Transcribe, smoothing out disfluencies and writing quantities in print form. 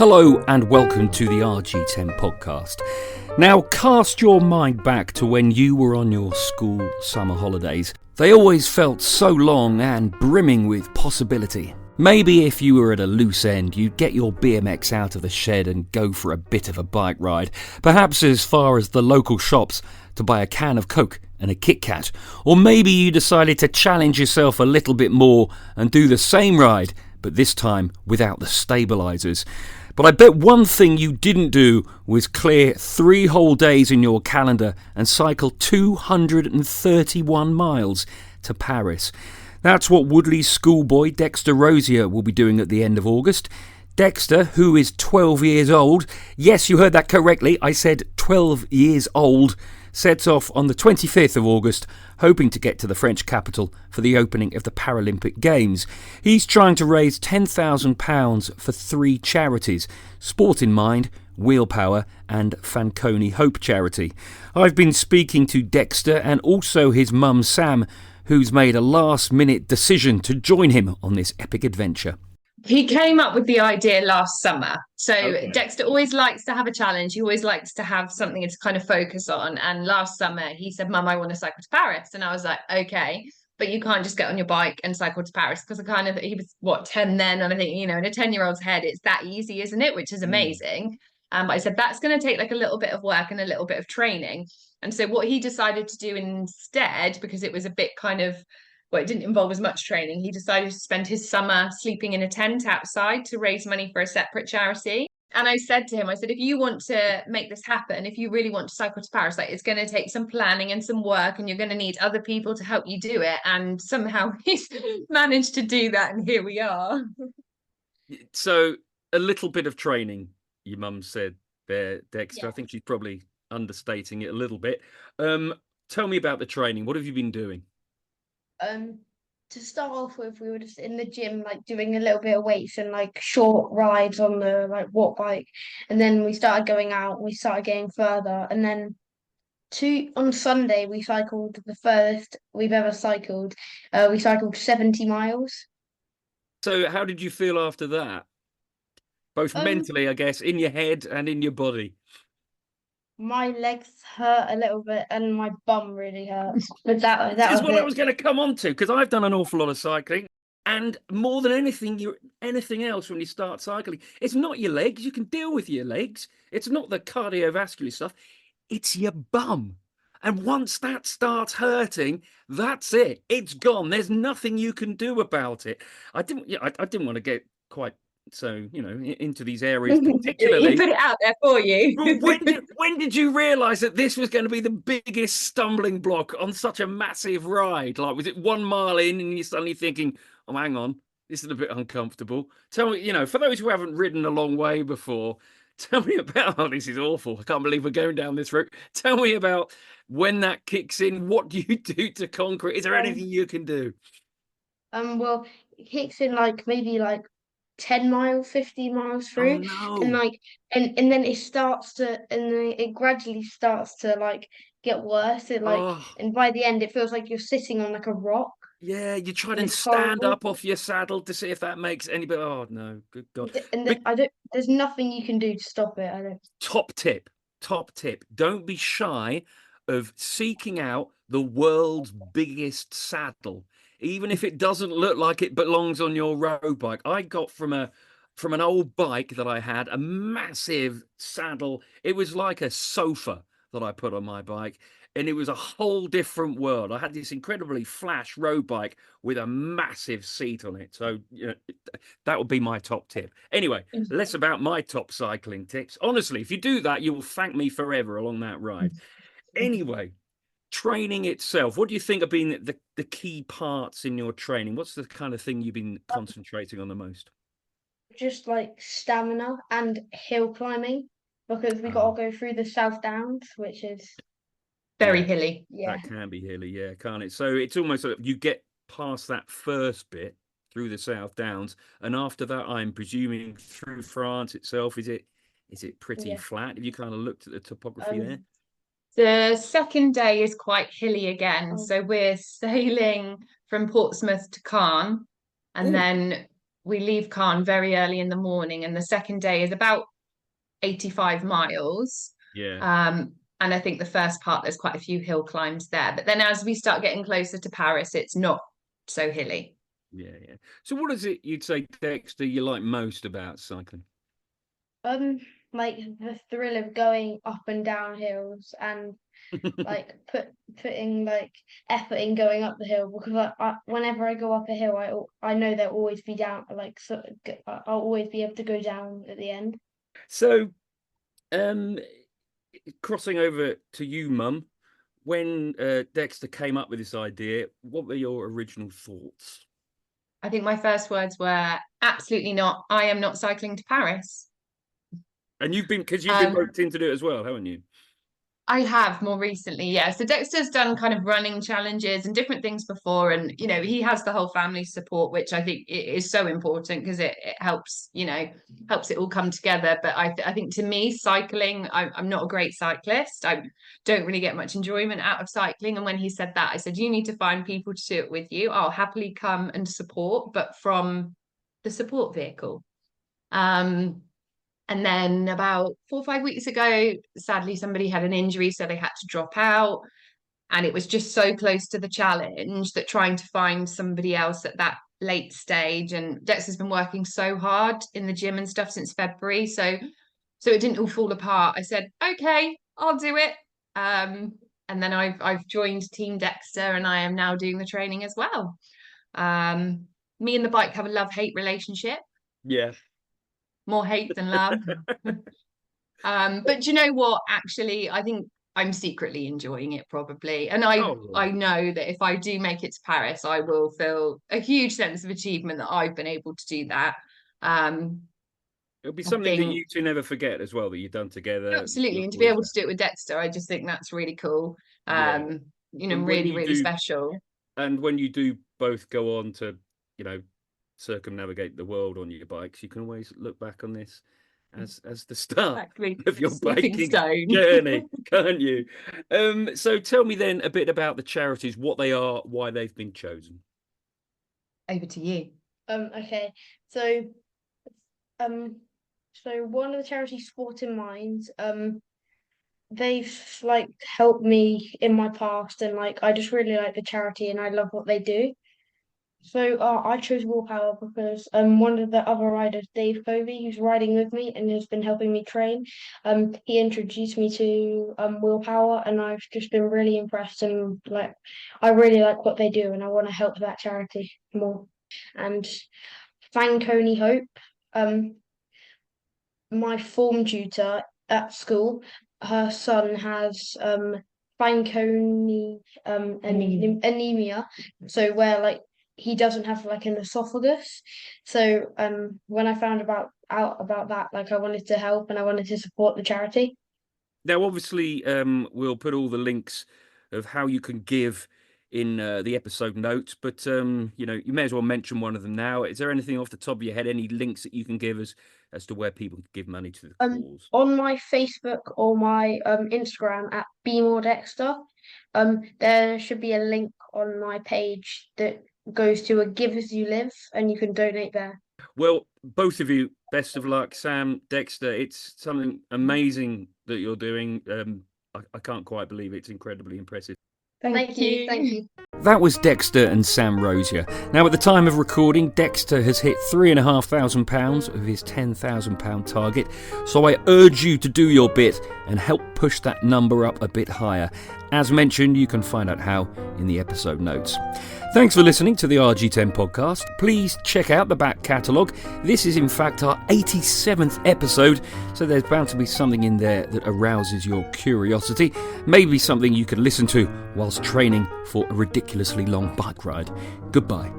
Hello and welcome to the RG10 Podcast. Now cast your mind back to when you were on your school summer holidays. They always felt so long and brimming with possibility. Maybe if you were at a loose end, you'd get your BMX out of the shed and go for a bit of a bike ride, perhaps as far as the local shops to buy a can of Coke and a Kit Kat. Or maybe you decided to challenge yourself a little bit more and do the same ride, but this time without the stabilisers. But I bet one thing you didn't do was clear 3 whole days in your calendar and cycle 231 miles to Paris. That's what Woodley's schoolboy Dexter Rosier will be doing at the end of August. Dexter, who is 12 years old, yes, you heard that correctly, I said 12 years old, sets off on the 25th of August, hoping to get to the French capital for the opening of the Paralympic Games. He's trying to raise £10,000 for 3 charities: Sport in Mind, WheelPower and Fanconi Hope Charity. I've been speaking to Dexter and also his mum Sam, who's made a last-minute decision to join him on this epic adventure. He came up with the idea last summer. So Okay. Dexter always likes to have a challenge. He always likes to have something to kind of focus on. And last summer he said, "Mum, I want to cycle to Paris." And I was like, okay, but you can't just get on your bike and cycle to Paris, because he was 10 then. And I think, in a 10-year-old's head, it's that easy, isn't it? Which is amazing. But I said, that's going to take like a little bit of work and a little bit of training. And so what he decided to do instead, because it was a bit it didn't involve as much training, he decided to spend his summer sleeping in a tent outside to raise money for a separate charity. And I said to him, if you want to make this happen, if you really want to cycle to Paris, it's going to take some planning and some work, and you're going to need other people to help you do it. And somehow he's managed to do that, and here we are. So, a little bit of training, your mum said there, Dexter. Yeah. I think she's probably understating it a little bit. Tell me about the training. What have you been doing? To start off with, we were just in the gym, doing a little bit of weights and short rides on the walk bike, and then we started going out. We started getting further, and then on Sunday we cycled the furthest we've ever cycled. We cycled 70 miles. So, how did you feel after that? Both mentally, I guess, in your head and in your body. My legs hurt a little bit, and my bum really hurts. But that This is was what it. I was going to come on to, because I've done an awful lot of cycling, and more than anything else when you start cycling, it's not your legs. You can deal with your legs. It's not the cardiovascular stuff. It's your bum. And once that starts hurting, that's it. It's gone. There's nothing you can do about it. I didn't want to get quite so into these areas particularly. You put it out there for you. when did you realize that this was going to be the biggest stumbling block on such a massive ride? Was it 1 mile in and you're suddenly thinking, oh, hang on, this is a bit uncomfortable? Tell me, for those who haven't ridden a long way before, tell me about, oh, this is awful, I can't believe we're going down this route. Tell me about when that kicks in. What do you do to conquer it? Is there anything you can do? Well, it kicks in maybe 10 miles, 15 miles through. Oh, no. And then it gradually starts to get worse. And by the end it feels like you're sitting on a rock. Yeah, you try to stand up off your saddle to see if that makes any bit. Oh no, good God. And there's nothing you can do to stop it. Top tip. Don't be shy of seeking out the world's biggest saddle, even if it doesn't look like it belongs on your road bike. I got from an old bike that I had a massive saddle. It was like a sofa that I put on my bike, and it was a whole different world. I had this incredibly flash road bike with a massive seat on it. So that would be my top tip. Anyway, less about my top cycling tips. Honestly, if you do that, you will thank me forever along that ride. Anyway, training itself, what do you think have been the key parts in your training? What's the kind of thing you've been concentrating on the most? Just stamina and hill climbing, because we got to go through the South Downs, which is very hilly. Yeah, that can be hilly, yeah, can't it? So it's almost like you get past that first bit through the South Downs, and after that, I'm presuming through France itself, is it pretty flat? Have you kind of looked at the topography there? The second day is quite hilly again. So we're sailing from Portsmouth to Caen, and then we leave Caen very early in the morning, and the second day is about 85 miles. Yeah. And I think the first part, there's quite a few hill climbs there. But then as we start getting closer to Paris, it's not so hilly. Yeah. So what is it you'd say, Dexter, you like most about cycling? Like the thrill of going up and down hills and like putting like effort in going up the hill, because whenever I go up a hill, I know there'll always be down, like, so I'll always be able to go down at the end. So, crossing over to you, Mum, when Dexter came up with this idea, what were your original thoughts? I think my first words were, absolutely not. I am not cycling to Paris. And you've been roped in to do it as well, haven't you? I have more recently, yeah. So Dexter's done kind of running challenges and different things before, and he has the whole family support, which I think is so important because it helps, helps it all come together. But I think to me, cycling, I'm not a great cyclist. I don't really get much enjoyment out of cycling. And when he said that, I said, you need to find people to do it with you. I'll happily come and support, but from the support vehicle. And then about 4 or 5 weeks ago, sadly, somebody had an injury, so they had to drop out. And it was just so close to the challenge that trying to find somebody else at that late stage. And Dexter's been working so hard in the gym and stuff since February. So it didn't all fall apart. I said, okay, I'll do it. And then I've joined Team Dexter, and I am now doing the training as well. Me and the bike have a love-hate relationship. Yeah. More hate than love. But do you know what? Actually, I think I'm secretly enjoying it probably. And I know that if I do make it to Paris, I will feel a huge sense of achievement that I've been able to do that. It'll be something that you two never forget as well, that you've done together. Absolutely. And to be able to do it with Dexter, I just think that's really cool. Really, really special. And when you do both go on to, circumnavigate the world on your bikes, you can always look back on this as the start of your biking journey, can't you? So tell me then a bit about the charities, what they are, why they've been chosen. Over to you. Okay. So one of the charities, Sport in Minds, they've like helped me in my past, and like I just really like the charity and I love what they do. So I chose WheelPower because one of the other riders, Dave Covey, who's riding with me and has been helping me train, he introduced me to WheelPower, and I've just been really impressed, and like I really like what they do, and I want to help that charity more. And Fanconi Hope, my form tutor at school, her son has Fanconi anemia, so where like he doesn't have like an esophagus. So when I found out about that, like I wanted to help and I wanted to support the charity. Now, obviously, we'll put all the links of how you can give in the episode notes, but you may as well mention one of them now. Is there anything off the top of your head, any links that you can give us as to where people can give money to the cause? On my Facebook or my Instagram at @BeMoreDexter, there should be a link on my page that goes to a Give As You Live, and you can donate there. Well, both of you, best of luck. Sam, Dexter, it's something amazing that you're doing. I can't quite believe it. It's incredibly impressive. Thank you. That was Dexter and Sam Rosier. Now, at the time of recording, Dexter has hit £3,500 of his £10,000 target, so I urge you to do your bit and help push that number up a bit higher. As mentioned, you can find out how in the episode notes. Thanks for listening to the RG10 podcast. Please check out the back catalogue. This is in fact our 87th episode, so there's bound to be something in there that arouses your curiosity. Maybe something you could listen to whilst training for a ridiculously long bike ride. Goodbye.